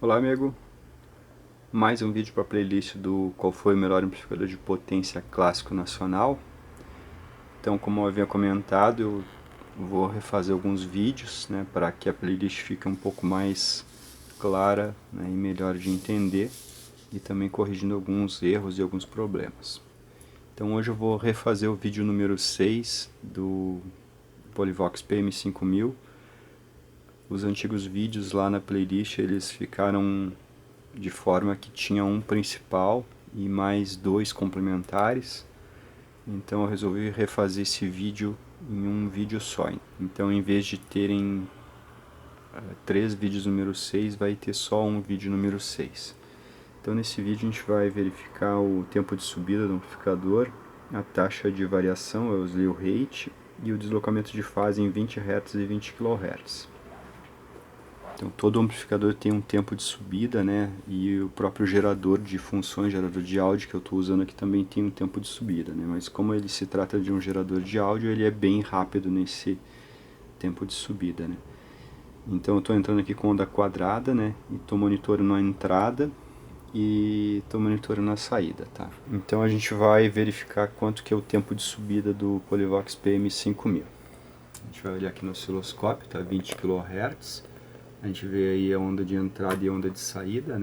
Olá amigo, mais um vídeo para a playlist do qual foi o melhor amplificador de potência clássico nacional. Então, como eu havia comentado, eu vou refazer alguns vídeos, para que a playlist fique um pouco mais clara, e melhor de entender, e também corrigindo alguns erros e alguns problemas. Então hoje eu vou refazer o vídeo número 6 do Polivox PM5000. Os antigos vídeos lá na playlist eles ficaram de forma que tinha um principal e mais dois complementares. Então eu resolvi refazer esse vídeo em um vídeo só. Então em vez de terem 3 vídeos número 6, vai ter só um vídeo número 6. Então nesse vídeo a gente vai verificar o tempo de subida do amplificador, a taxa de variação, é o slew rate, e o deslocamento de fase em 20 Hz e 20 kHz. Então todo amplificador tem um tempo de subida, e o próprio gerador de funções, gerador de áudio que eu estou usando aqui também tem um tempo de subida, mas como ele se trata de um gerador de áudio, ele é bem rápido nesse tempo de subida. Então eu estou entrando aqui com onda quadrada, e estou monitorando a entrada e estou monitorando a saída, tá? Então a gente vai verificar quanto que é o tempo de subida do Polivox PM5000. A gente vai olhar aqui no osciloscópio, tá 20 kHz. A gente vê aí a onda de entrada e a onda de saída,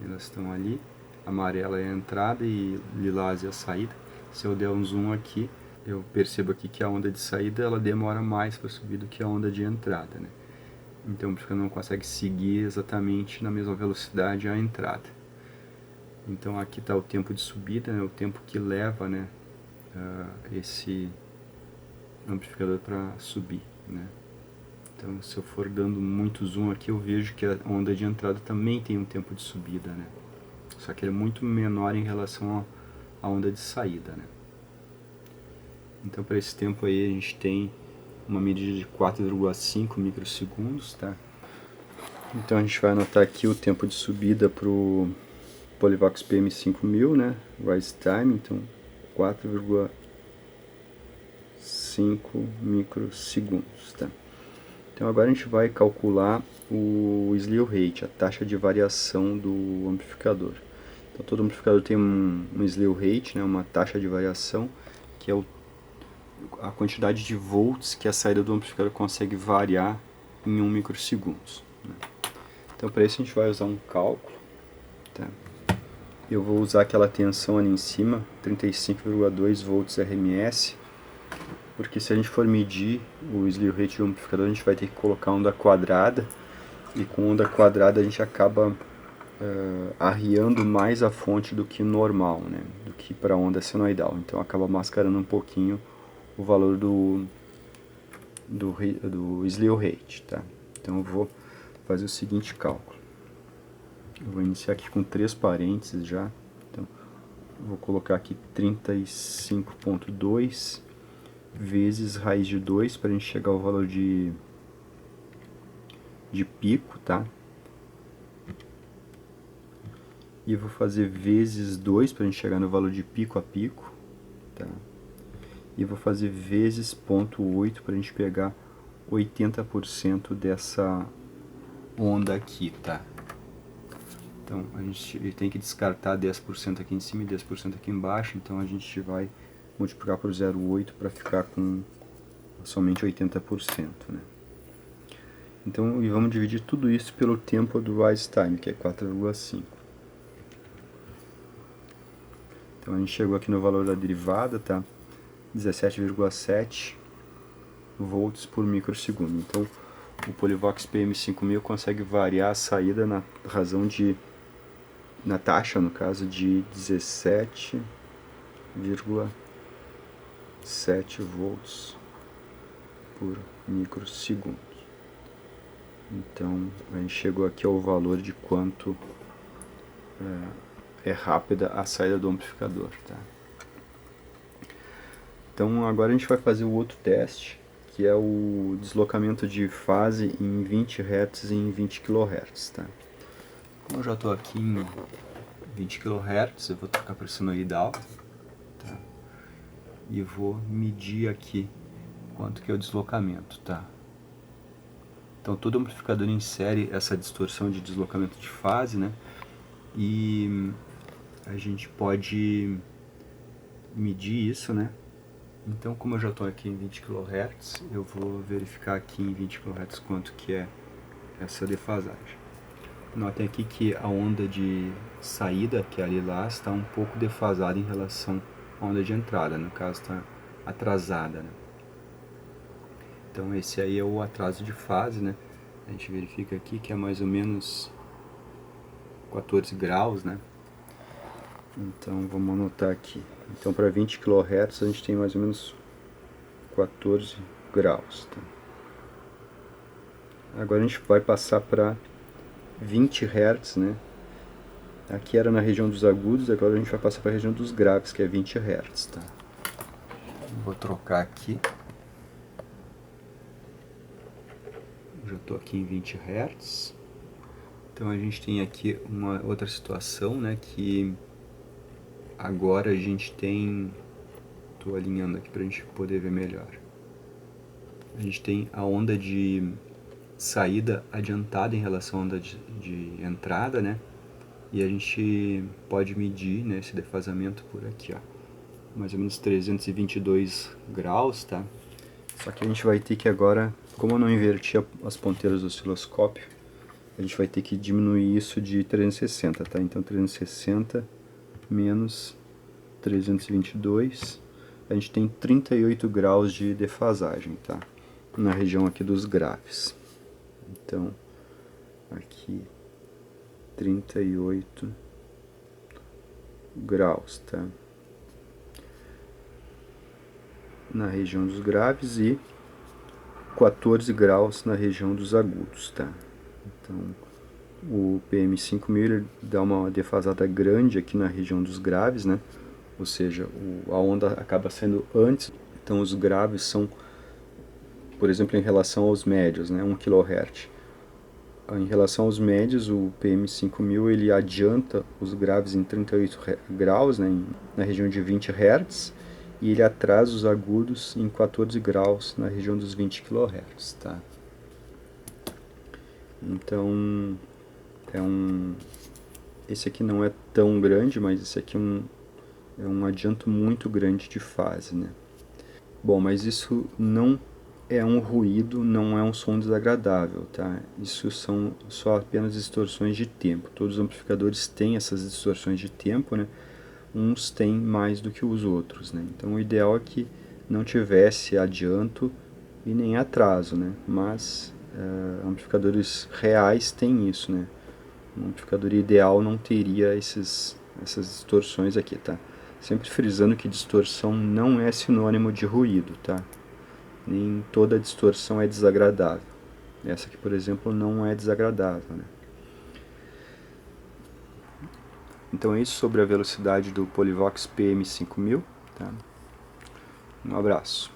Elas estão ali. Amarela é a entrada e lilás é a saída. Se eu der um zoom aqui, eu percebo aqui que a onda de saída ela demora mais para subir do que a onda de entrada, Então o amplificador não consegue seguir exatamente na mesma velocidade a entrada. Então aqui está o tempo de subida, o tempo que leva, esse amplificador para subir, Então se eu for dando muito zoom aqui, eu vejo que a onda de entrada também tem um tempo de subida, Só que ele é muito menor em relação à onda de saída, Então para esse tempo aí a gente tem uma medida de 4,5 microsegundos, tá? Então a gente vai anotar aqui o tempo de subida para o Polivox PM5000, Rise Time, então 4,5 microsegundos, tá? Então agora a gente vai calcular o slew rate, a taxa de variação do amplificador. Então todo amplificador tem um slew rate, uma taxa de variação, que é a quantidade de volts que a saída do amplificador consegue variar em 1 microsegundos. Então para isso a gente vai usar um cálculo, tá? Eu vou usar aquela tensão ali em cima, 35,2 volts RMS, porque se a gente for medir o slew rate do amplificador, a gente vai ter que colocar onda quadrada, e com onda quadrada a gente acaba arriando mais a fonte do que normal, do que para onda senoidal. Então acaba mascarando um pouquinho o valor do slew rate, tá? Então eu vou fazer o seguinte cálculo. Eu vou iniciar aqui com 3 parênteses já. Então, vou colocar aqui 35,2 vezes raiz de 2 para a gente chegar ao valor de pico, tá? E vou fazer vezes 2 para a gente chegar no valor de pico a pico, tá? E vou fazer vezes 0,8 para a gente pegar 80% dessa onda aqui, tá? Então a gente tem que descartar 10% aqui em cima e 10% aqui embaixo, então a gente vai multiplicar por 0,8 para ficar com somente 80%, Então, e vamos dividir tudo isso pelo tempo do rise time, que é 4,5. Então a gente chegou aqui no valor da derivada, tá? 17,7 volts por microsegundo. Então o Polivox PM5000 consegue variar a saída na taxa, no caso, de 17,7 volts por microsegundo. Então a gente chegou aqui ao valor de quanto é rápida a saída do amplificador, tá? Então agora a gente vai fazer o outro teste, que é o deslocamento de fase em 20 Hz e em 20 kHz, tá? Como eu já estou aqui em 20 kHz, eu vou trocar para senoidal, tá? E vou medir aqui quanto que é o deslocamento, tá? Então todo amplificador insere essa distorção de deslocamento de fase, né? E a gente pode medir isso, né? Então, como eu já estou aqui em 20 kHz, eu vou verificar aqui em 20 kHz quanto que é essa defasagem. Notem aqui que a onda de saída, que é a lilás, está um pouco defasada em relação à onda de entrada, no caso está atrasada, né? Então esse aí é o atraso de fase, né? A gente verifica aqui que é mais ou menos 14 graus, né? Então vamos anotar aqui. Então para 20 kHz a gente tem mais ou menos 14 graus. Tá? Agora a gente vai passar para 20 Hz, né? Aqui era na região dos agudos, agora a gente vai passar para a região dos graves, que é 20 Hz. Tá? Vou trocar aqui. Já estou aqui em 20 Hz. Então a gente tem aqui uma outra situação, né? Que agora a gente tem... Estou alinhando aqui para a gente poder ver melhor. A gente tem a onda de saída adiantada em relação à onda de entrada, né? E a gente pode medir, né, esse defasamento por aqui, ó, mais ou menos 322 graus, tá? Só que a gente vai ter que agora, como eu não inverti as ponteiras do osciloscópio, a gente vai ter que diminuir isso de 360, tá? Então 360 menos 322, a gente tem 38 graus de defasagem, tá? Na região aqui dos graves. Então, aqui 38 graus, tá? Na região dos graves e 14 graus na região dos agudos, tá? Então, o PM5000 ele dá uma defasada grande aqui na região dos graves, né? Ou seja, a onda acaba sendo antes. Então, os graves são, por exemplo, em relação aos médios, né? 1 kHz. Em relação aos médios, o PM5000 ele adianta os graves em 38 graus, né, na região de 20 Hz, e ele atrasa os agudos em 14 graus na região dos 20 kHz. Tá? Então, esse aqui não é tão grande, mas esse aqui é um adianto muito grande de fase. Né? Bom, mas isso não é um ruído, não é um som desagradável, tá? Isso são só apenas distorções de tempo. Todos os amplificadores têm essas distorções de tempo, né? Uns têm mais do que os outros, né? Então o ideal é que não tivesse adianto e nem atraso, né? Mas amplificadores reais têm isso, né? Um amplificador ideal não teria essas distorções aqui, tá? Sempre frisando que distorção não é sinônimo de ruído, tá? Nem toda distorção é desagradável. Essa aqui, por exemplo, não é desagradável, né? Então é isso sobre a velocidade do Polivox PM5000. Tá? Um abraço.